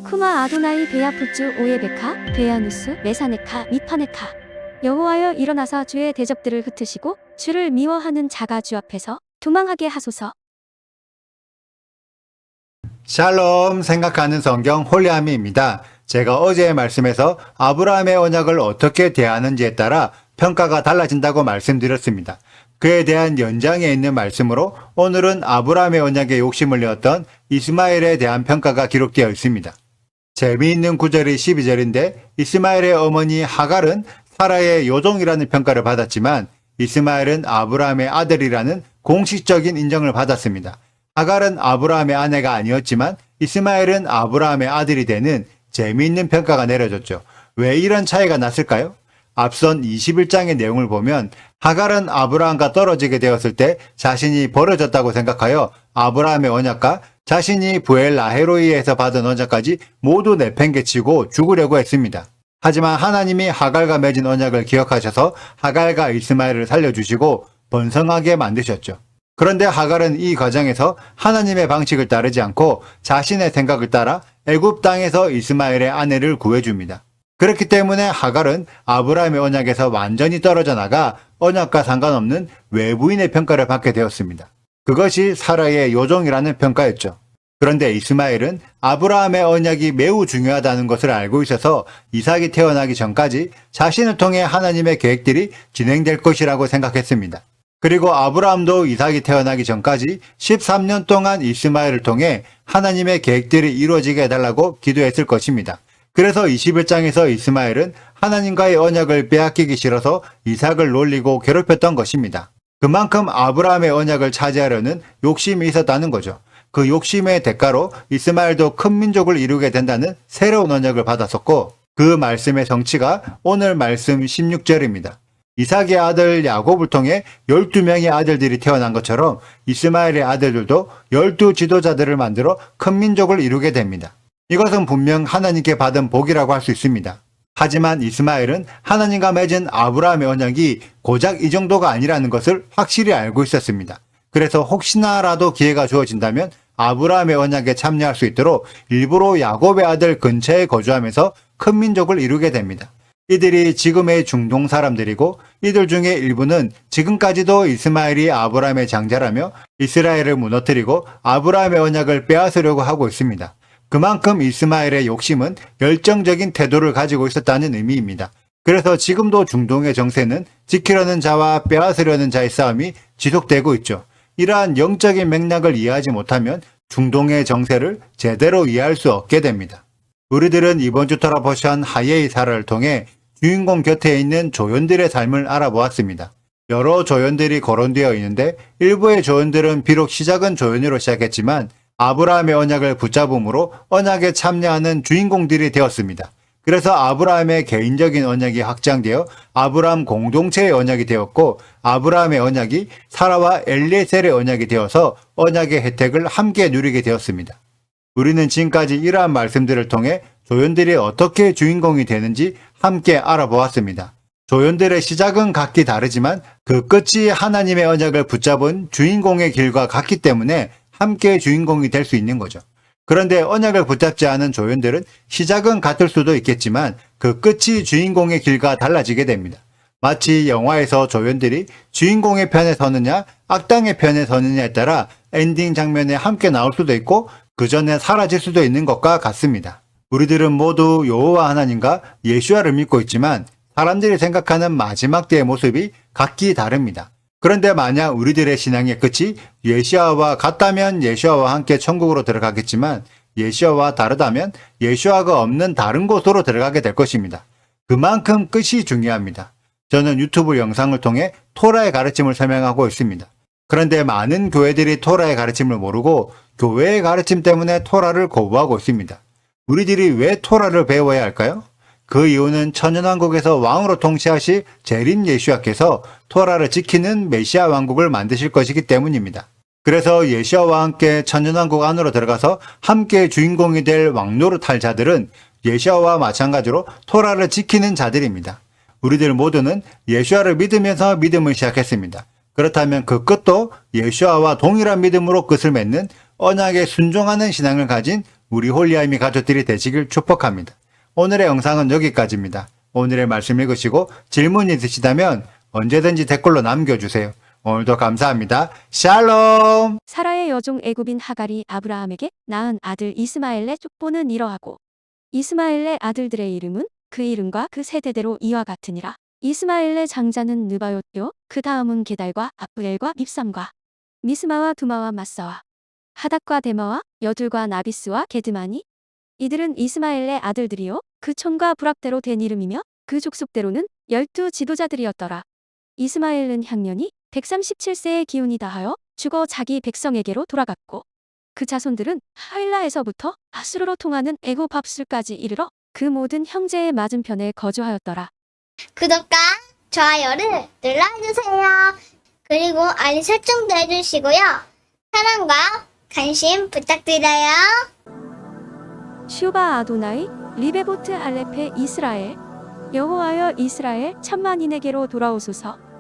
쿠마 아도나이 베야푸츠 오예베카 베야누스 메사네카 미파네카. 여호와여 일어나사 주의 대적들을 흩으시고 주를 미워하는 자가 주 앞에서 도망하게 하소서. 샬롬 생각하는 성경 홀리아미입니다. 제가 어제의 말씀에서 아브라함의 언약을 어떻게 대하는지에 따라 평가가 달라진다고 말씀드렸습니다. 그에 대한 연장에 있는 말씀으로 오늘은 아브라함의 언약에 욕심을 내었던 이스마엘에 대한 평가가 기록되어 있습니다. 재미있는 구절이 12절인데 이스마엘의 어머니 하갈은 사라의 요종이라는 평가를 받았지만 이스마엘은 아브라함의 아들이라는 공식적인 인정을 받았습니다. 하갈은 아브라함의 아내가 아니었지만 이스마엘은 아브라함의 아들이 되는 재미있는 평가가 내려졌죠. 왜 이런 차이가 났을까요? 앞선 21장의 내용을 보면 하갈은 아브라함과 떨어지게 되었을 때 자신이 버려졌다고 생각하여 아브라함의 언약과 자신이 부엘 라헤로이에서 받은 언약까지 모두 내팽개치고 죽으려고 했습니다. 하지만 하나님이 하갈과 맺은 언약을 기억하셔서 하갈과 이스마엘을 살려주시고 번성하게 만드셨죠. 그런데 하갈은 이 과정에서 하나님의 방식을 따르지 않고 자신의 생각을 따라 애굽 땅에서 이스마엘의 아내를 구해줍니다. 그렇기 때문에 하갈은 아브라함의 언약에서 완전히 떨어져 나가 언약과 상관없는 외부인의 평가를 받게 되었습니다. 그것이 사라의 요종이라는 평가였죠. 그런데 이스마엘은 아브라함의 언약이 매우 중요하다는 것을 알고 있어서 이삭이 태어나기 전까지 자신을 통해 하나님의 계획들이 진행될 것이라고 생각했습니다. 그리고 아브라함도 이삭이 태어나기 전까지 13년 동안 이스마엘을 통해 하나님의 계획들이 이루어지게 해달라고 기도했을 것입니다. 그래서 21장에서 이스마엘은 하나님과의 언약을 빼앗기기 싫어서 이삭을 놀리고 괴롭혔던 것입니다. 그만큼 아브라함의 언약을 차지하려는 욕심이 있었다는 거죠. 그 욕심의 대가로 이스마엘도 큰 민족을 이루게 된다는 새로운 언약을 받았었고 그 말씀의 성취가 오늘 말씀 16절입니다. 이삭의 아들 야곱을 통해 12명의 아들들이 태어난 것처럼 이스마엘의 아들들도 12 지도자들을 만들어 큰 민족을 이루게 됩니다. 이것은 분명 하나님께 받은 복이라고 할 수 있습니다. 하지만 이스마엘은 하나님과 맺은 아브라함의 언약이 고작 이 정도가 아니라는 것을 확실히 알고 있었습니다. 그래서 혹시나라도 기회가 주어진다면 아브라함의 언약에 참여할 수 있도록 일부러 야곱의 아들 근처에 거주하면서 큰 민족을 이루게 됩니다. 이들이 지금의 중동 사람들이고 이들 중에 일부는 지금까지도 이스마엘이 아브라함의 장자라며 이스라엘을 무너뜨리고 아브라함의 언약을 빼앗으려고 하고 있습니다. 그만큼 이스마엘의 욕심은 열정적인 태도를 가지고 있었다는 의미입니다. 그래서 지금도 중동의 정세는 지키려는 자와 빼앗으려는 자의 싸움이 지속되고 있죠. 이러한 영적인 맥락을 이해하지 못하면 중동의 정세를 제대로 이해할 수 없게 됩니다. 우리들은 이번 주 터라포션 하예이 사라를 통해 주인공 곁에 있는 조연들의 삶을 알아보았습니다. 여러 조연들이 거론되어 있는데 일부의 조연들은 비록 시작은 조연으로 시작했지만 아브라함의 언약을 붙잡음으로 언약에 참여하는 주인공들이 되었습니다. 그래서 아브라함의 개인적인 언약이 확장되어 아브라함 공동체의 언약이 되었고 아브라함의 언약이 사라와 엘리에셀의 언약이 되어서 언약의 혜택을 함께 누리게 되었습니다. 우리는 지금까지 이러한 말씀들을 통해 조연들이 어떻게 주인공이 되는지 함께 알아보았습니다. 조연들의 시작은 각기 다르지만 그 끝이 하나님의 언약을 붙잡은 주인공의 길과 같기 때문에 함께 주인공이 될 수 있는 거죠. 그런데 언약을 붙잡지 않은 조연들은 시작은 같을 수도 있겠지만 그 끝이 주인공의 길과 달라지게 됩니다. 마치 영화에서 조연들이 주인공의 편에 서느냐 악당의 편에 서느냐에 따라 엔딩 장면에 함께 나올 수도 있고 그 전에 사라질 수도 있는 것과 같습니다. 우리들은 모두 여호와 하나님과 예수아를 믿고 있지만 사람들이 생각하는 마지막 때의 모습이 각기 다릅니다. 그런데 만약 우리들의 신앙의 끝이 예수아와 같다면 예수아와 함께 천국으로 들어가겠지만 예수아와 다르다면 예수아가 없는 다른 곳으로 들어가게 될 것입니다. 그만큼 끝이 중요합니다. 저는 유튜브 영상을 통해 토라의 가르침을 설명하고 있습니다. 그런데 많은 교회들이 토라의 가르침을 모르고 교회의 가르침 때문에 토라를 거부하고 있습니다. 우리들이 왜 토라를 배워야 할까요? 그 이유는 천연왕국에서 왕으로 통치하실 재림 예수아께서 토라를 지키는 메시아 왕국을 만드실 것이기 때문입니다. 그래서 예수아와 함께 천연왕국 안으로 들어가서 함께 주인공이 될 왕노릇 할 자들은 예수아와 마찬가지로 토라를 지키는 자들입니다. 우리들 모두는 예수아를 믿으면서 믿음을 시작했습니다. 그렇다면 그 끝도 예수아와 동일한 믿음으로 끝을 맺는 언약에 순종하는 신앙을 가진 우리 홀리아미 가족들이 되시길 축복합니다. 오늘의 영상은 여기까지입니다. 오늘의 말씀 읽으시고 질문 있으시다면 언제든지 댓글로 남겨주세요. 오늘도 감사합니다. 샬롬! 사라의 여종 애굽인 하갈이 아브라함에게 낳은 아들 이스마엘의 족보는 이러하고 이스마엘의 아들들의 이름은 그 이름과 그 세대대로 이와 같으니라. 이스마엘의 장자는 느바요요, 그 다음은 게달과 아프엘과 밉삼과 미스마와 두마와 마사와 하닥과 데마와 여둘과 나비스와 게드마니. 이들은 이스마엘의 아들들이요 그 촌과 부락대로 된 이름이며 그 족속대로는 12 지도자들이었더라. 이스마엘은 향년이 137세의 기운이 다하여 죽어 자기 백성에게로 돌아갔고 그 자손들은 하윌라에서부터 하스루로 통하는 애굽 밥술까지 이르러 그 모든 형제의 맞은편에 거주하였더라. 구독과 좋아요를 눌러주세요. 그리고 알림 설정도 해주시고요. 사랑과 관심 부탁드려요. 슈바 아도나이 리베보트 알레페 이스라엘 여호와여 이스라엘 천만인에게로 돌아오소서.